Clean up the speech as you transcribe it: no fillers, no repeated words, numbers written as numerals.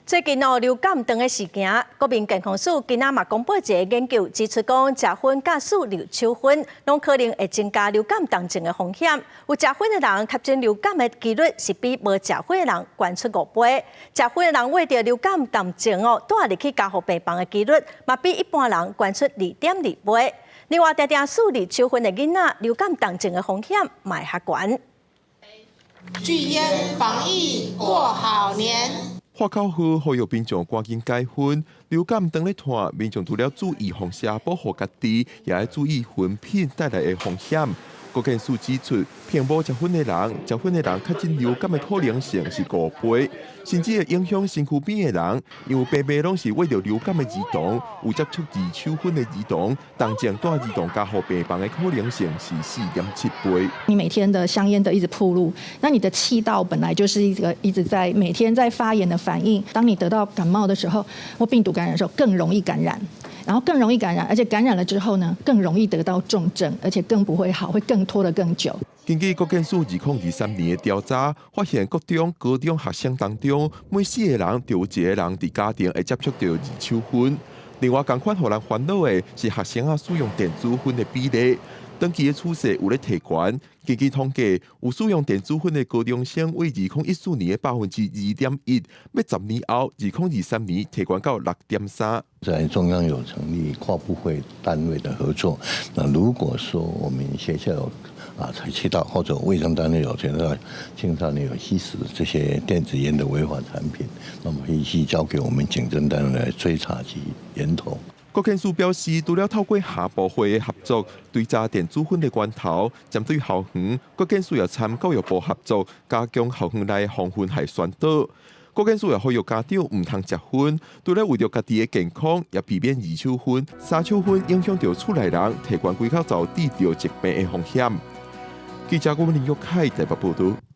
最近流感长的事件，国民健康署今仔嘛公布一个研究，指出讲食薰甲使流手薰，拢可能会增加流感重症的风险。有食薰的人确诊流感的几率是比无食薰的人悬出5倍。食薰的人为着流感重症带入去加护病房的几率，嘛比一般人悬出2.2倍。另外，常常使流手薰的囡仔，流感重症的风险嘛会较悬。拒烟防疫过好年。花口好，呼吁民众赶紧解薰。流感当咧拖，民众除了注意防射保护家己，也要注意薰品带来的风险。国健署指出，偏无食薰的人，确诊流感的可能性是5倍，甚至会影响身躯边的人，因为病病拢是为着流感的儿童，有接触二手薰的儿童，重症带儿童加护病房的可能性是4.7倍。你每天的香烟的一直暴露，那你的气道本来就是一直在每天在发炎的反应。当你得到感冒的时候，或病毒感染的时候，更容易感染。然后更容易感染，而且感染了之后呢，更容易得到重症，而且更不会好，会更拖得更久。根据国健署2023年的调查，发现国中、高中学生当中，每4个人就有1个人伫家庭会接触到二手薰。另外，同款互人烦恼的是学生使用电子薰的比例。长期的趋势有咧提悬，根据统计，有使用电子薰的高中生为2014年的2.1%，要10年后2023年提悬到6.3%。在中央有成立跨部会单位的合作，那如果说我们学校有采取到或者卫生单位有觉得青少年有吸食这些电子烟的违法产品，那么必须交给我们警政单位来追查及源头。国健署表示，除了透过下部会的合作追查电子薰的源头，针对校园，国健署也参教育部合作，加强校园内防薰害宣导。国健署也呼吁家长唔通食薰，除了为着家己的健康，也避免二手薰、三手薰影响到厝内人，提悬归口罩治疗疾病的风险。记者郭文林玉凯台北报道。